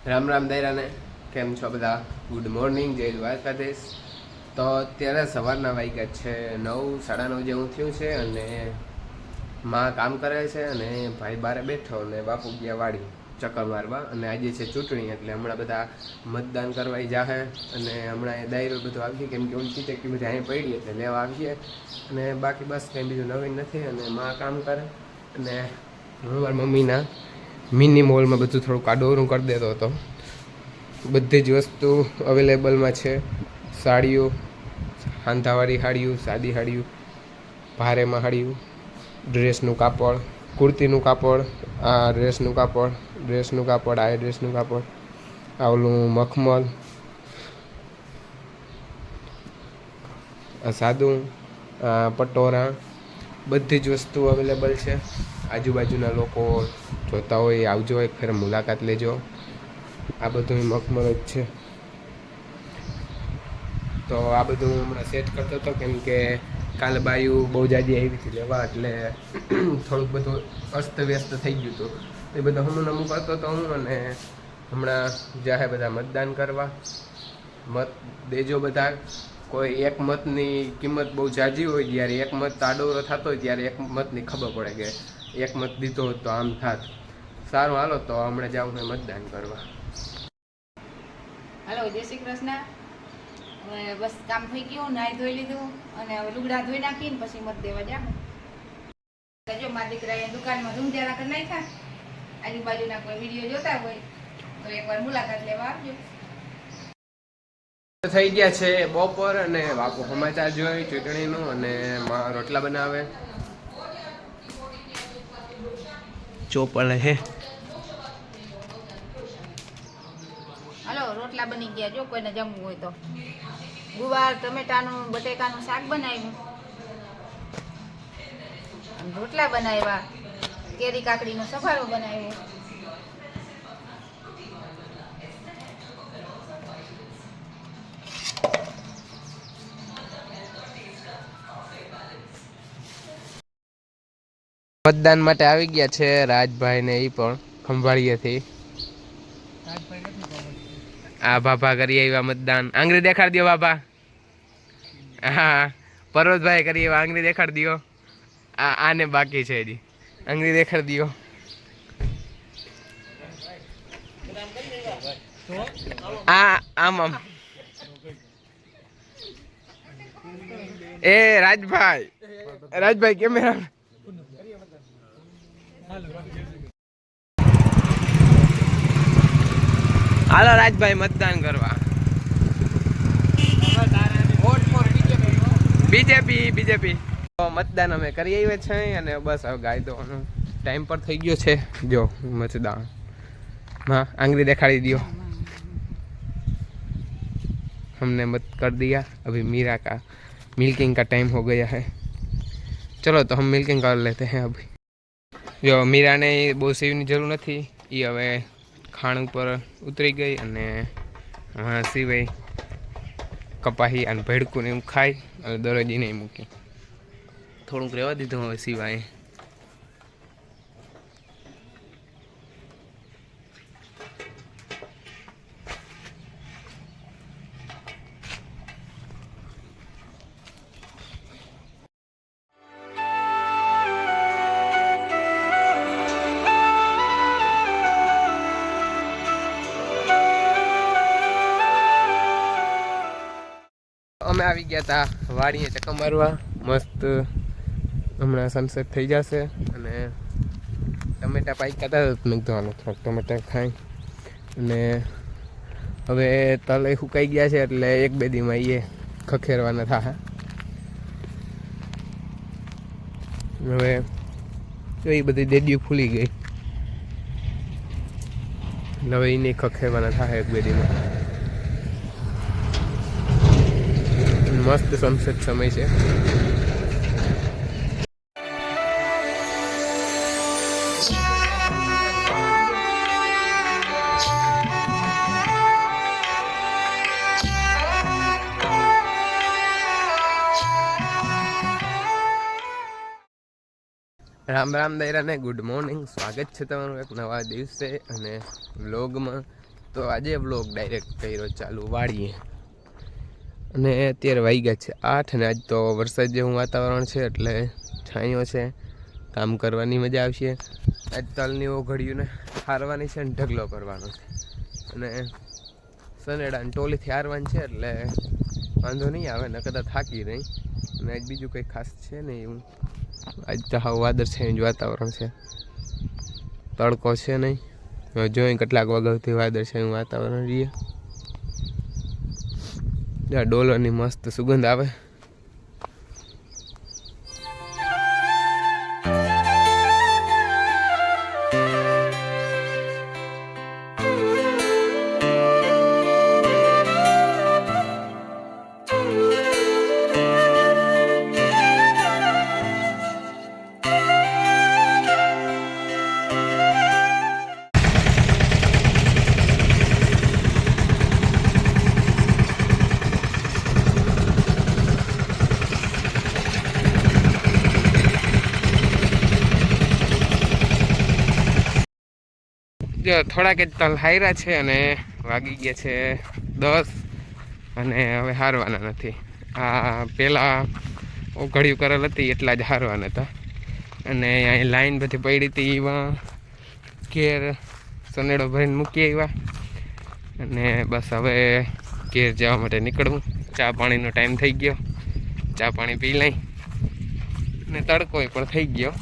રામ રામ દાયરાને કેમ છો બધા? ગુડ મોર્નિંગ, જય દ્વારકાધીશ. તો અત્યારે સવારના વાગ્યા છે 9, 9:30 જેવું થયું છે અને માં કામ કરે છે અને ભાઈ બારે બેઠો અને બાપુ ગયા વાડી ચક્કર મારવા. અને આજે છે ચૂંટણી એટલે હમણાં બધા મતદાન કરવા જાહે અને હમણાં એ દાયરો બધું આવી કેમ કે ઉલટી ચક્કી બધી અહીં પડી એટલે લેવા આવીએ. અને બાકી બસ કંઈ બીજું નવીન નથી અને માં કામ કરે અને હું મારા મમ્મીના મિની મોલમાં બધું થોડુંક આડોરું કરી દેતો હતો. બધી જ વસ્તુ અવેલેબલમાં છે. સાડીઓ, હાંધાવાળી સાડીઓ, સાદી સાડીઓ, ભારેમાં સાડીઓ, ડ્રેસનું કાપડ, કુર્તીનું કાપડ, આ ડ્રેસનું કાપડ, ડ્રેસનું કાપડ, આ ડ્રેસનું કાપડ, આવલું મખમલ, સાદું, પટોરા, બધી જ વસ્તુ અવેલેબલ છે. આજુબાજુના લોકો જોતા હોય આવજો, એક ફેર મુલાકાત લેજો. આ બધું મખમલ જ છે. તો આ બધું હું હમણાં સેટ કરતો હતો કેમ કે કાલે બાયું બહુ જાજી આવી હતી લેવા એટલે થોડુંક બધું અસ્તવ્યસ્ત થઈ ગયું હતું. એ બધું હમું કરતો હતો હું. અને હમણાં જાહે બધા મતદાન કરવા. મત દેજો બધા. કોઈ એક મતની કિંમત બહુ જાજી હોય, જ્યારે એક મત આડોરો થતો હોય ત્યારે એક મતની ખબર પડે કે એક મત દીધો તો આમ થાત. સારું હાલો તો હમણાં જાઉં મેં મતદાન કરવા. હાલો, જય શ્રી કૃષ્ણ. હવે બસ કામ થઈ ગયું, નાહી ધોઈ લીધું અને હવે લુગડા ધોઈ નાખીને પછી મત દેવા જાઉં. જો મારા દીકરાએ દુકાનમાં ધૂમધ્યારા કરી નાખ્યા. આજુબાજુના કોઈ વિડીયો જોતા હોય તો એકવાર મુલાકાત લેવા આવજો. થઈ ગયા છે બપોર અને બાપુ સમાચાર જોઈ ચૂંટણીનું અને માં રોટલા બનાવે. ચોપલ હે. હાલો, રોટલા બની ગયા. જો કોઈને જમવું હોય તો ગુવાર ટમેટાનું બટેકાનું શાક બનાવ્યું, રોટલા બનાવ્યા, કેરી કાકડીનો સફારો બનાવ્યો. મતદાન માટે આવી ગયા છે રાજભાઈ ને એ પણ ખંભાળીએથી. આ બાબા કરી આવ્યા મતદાન. આંગળી દેખાડ દો બાબા. હા, પર્વતભાઈ કરી આવ્યા. આંગળી દેખાડ દો. આને બાકી છે હજી. આંગળી દેખાડ દો. આમ આમ. એ રાજભાઈ, રાજભાઈ કેમેરા. હાલો રાજભાઈ મતદાન કરવા. બીજેપી. મતદાન અમે કરી આવ્યા છે અને બસ હવે ગાય દોવાનો ટાઈમ પર થઈ ગયો છે. જો મતદાન હા, આંગળી દેખાડી દો. हमने मत कर दिया. अभी मीरा का मिल्किंग का टाइम हो गया है. चलो तो हम मिल्किंग कर लेते हैं अभी. जो मीरा ने બહુ સીવની જરૂર નથી, એ હવે ખાણ ઉપર ઉતરી ગઈ અને સિવાય કપાહી અને ભેડકું ને એવું ખાઈ અને દરરોજ નહીં મૂકી. થોડુંક રહેવા દીધું હવે સિવાય. અમે આવી ગયા હતા વાડીએ ચક્કર મારવા. મસ્ત હમણાં સનસેટ થઈ જશે અને ટમેટા પાક્યા હતા. મેં કીધું થોડાક ટમેટા ખાઈ. અને હવે તલ સુકાઈ ગયા છે એટલે 1-2 દીમાં એ ખખેરવાના થાય. હવે જો એ બધી દેડીઓ ફૂલી ગઈ એટલે હવે એને ખખેરવાના થાય 1-2 દીમાં. મસ્ત સનસેટ સમય છે. રામ રામ દાયરાને ગુડ મોર્નિંગ. સ્વાગત છે તમારું એક નવા દિવસે અને વ્લોગમાં. તો આજે બ્લોગ ડાયરેક્ટ કર્યો ચાલુ વાળીએ અને અત્યારે વાગ્યા છે 8 અને આજ તો વરસાદ જેવું વાતાવરણ છે એટલે છાંયો છે, કામ કરવાની મજા આવશે. આજ તલની ઓઘડિયું હારવાની છે ને ઢગલો કરવાનો છે અને સનેડા ને ટોલીથી હારવાની છે એટલે વાંધો નહીં આવે ને કદાચ થાકી નહીં. અને આજ બીજું કંઈ ખાસ છે નહીં એવું. આજ તો હાવ વાદળ છે જ વાતાવરણ છે, તડકો છે નહીં. જોઈ કેટલાક વાગ્યાથી વાદળ છે એવું વાતાવરણ રહીએ. જ્યાં ડોલરની મસ્ત સુગંધ આવે. જો થોડાક જ તલ હાર્યા છે અને વાગી ગયા છે 10 અને હવે હારવાના નથી. આ પહેલાં ઓઘડિયું કરેલ હતી એટલા જ હારવાના હતા અને અહીં લાઈન બધી પડી હતી. એવા ઘેર સનેડો ભરીને મૂકી આવ્યા અને બસ હવે ઘેર જવા માટે નીકળવું. ચા પાણીનો ટાઈમ થઈ ગયો, ચા પાણી પી લઈ અને તડકો પણ થઈ ગયો.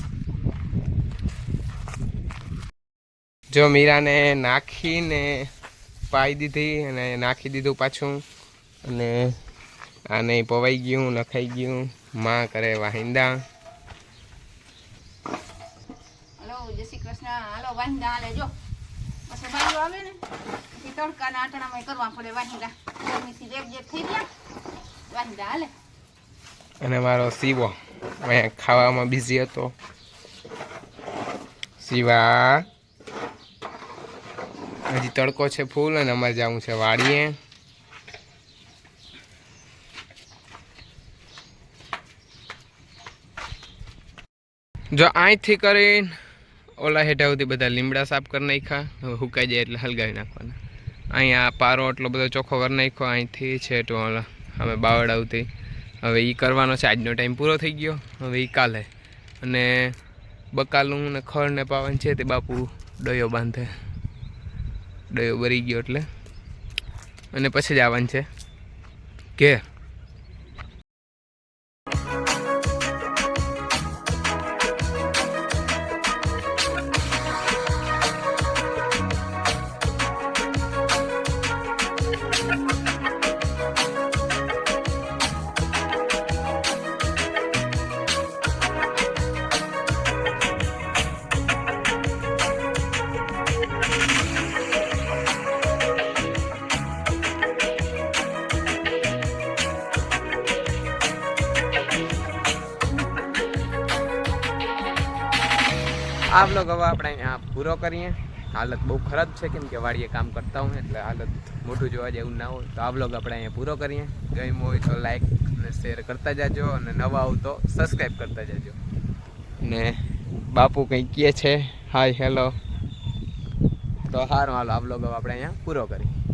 જો મીરાને નાખીને પાઈ દીધી અને નાખી દીધું પાછું અને આને પવાઈ ગયું, નખાઈ ગયું. માં કરે વાહિંદા. હલો જય શ્રી કૃષ્ણ. હાલો વાહિંદા હાલે. જો પછી બાયું આવે ને પછી તડકાના આટણામાં કરવા પડે વાહિંદા. ગરમીથી રેપ જેપ થઈ ગયા વાહિંદા હાલે. અને મારો શિવો અહીંયા ખાવામાં બિઝી હતો. શિવા હજી તડકો છે ફૂલ અને અમારે જવું છે વાડીએ. જો અહીંથી કરીને ઓલા હેઠા સુધી બધા લીમડા સાફ કરી નાખ્યા. હવે સુકાઈ જાય એટલે હલગાવી નાખવાના. અહીંયા પારો એટલો બધો ચોખ્ખો કરી નાખ્યો અહીંથી છે તો ઓલા અમે બાવડાવતી. હવે એ કરવાનો છે. આજનો ટાઈમ પૂરો થઈ ગયો. હવે એ કાલે અને બકાલું ને ખડ ને પાવાનું છે તે બાપુ ડયો બાંધે. ડયો ભરી ગયો એટલે અને પછી જ આવવાનું છે કે આ બ્લોગ હવે આપણે અહીંયા પૂરો કરીએ. હાલત બહુ ખરાબ છે કેમ કે વાડીએ કામ કરતા હું એટલે હાલત મોઢું જોવા જેવું ના હોય. તો આ બ્લોગ આપણે અહીંયા પૂરો કરીએ. ગમ્યું હોય તો લાઈક અને શેર કરતા જાજો અને નવા આવો તો સબસ્ક્રાઈબ કરતા જાજો. ને બાપુ કંઈ કહે છે હાય હેલો તો હારું હાલો આ બ્લોગ હવે આપણે અહીંયા પૂરો કરીએ.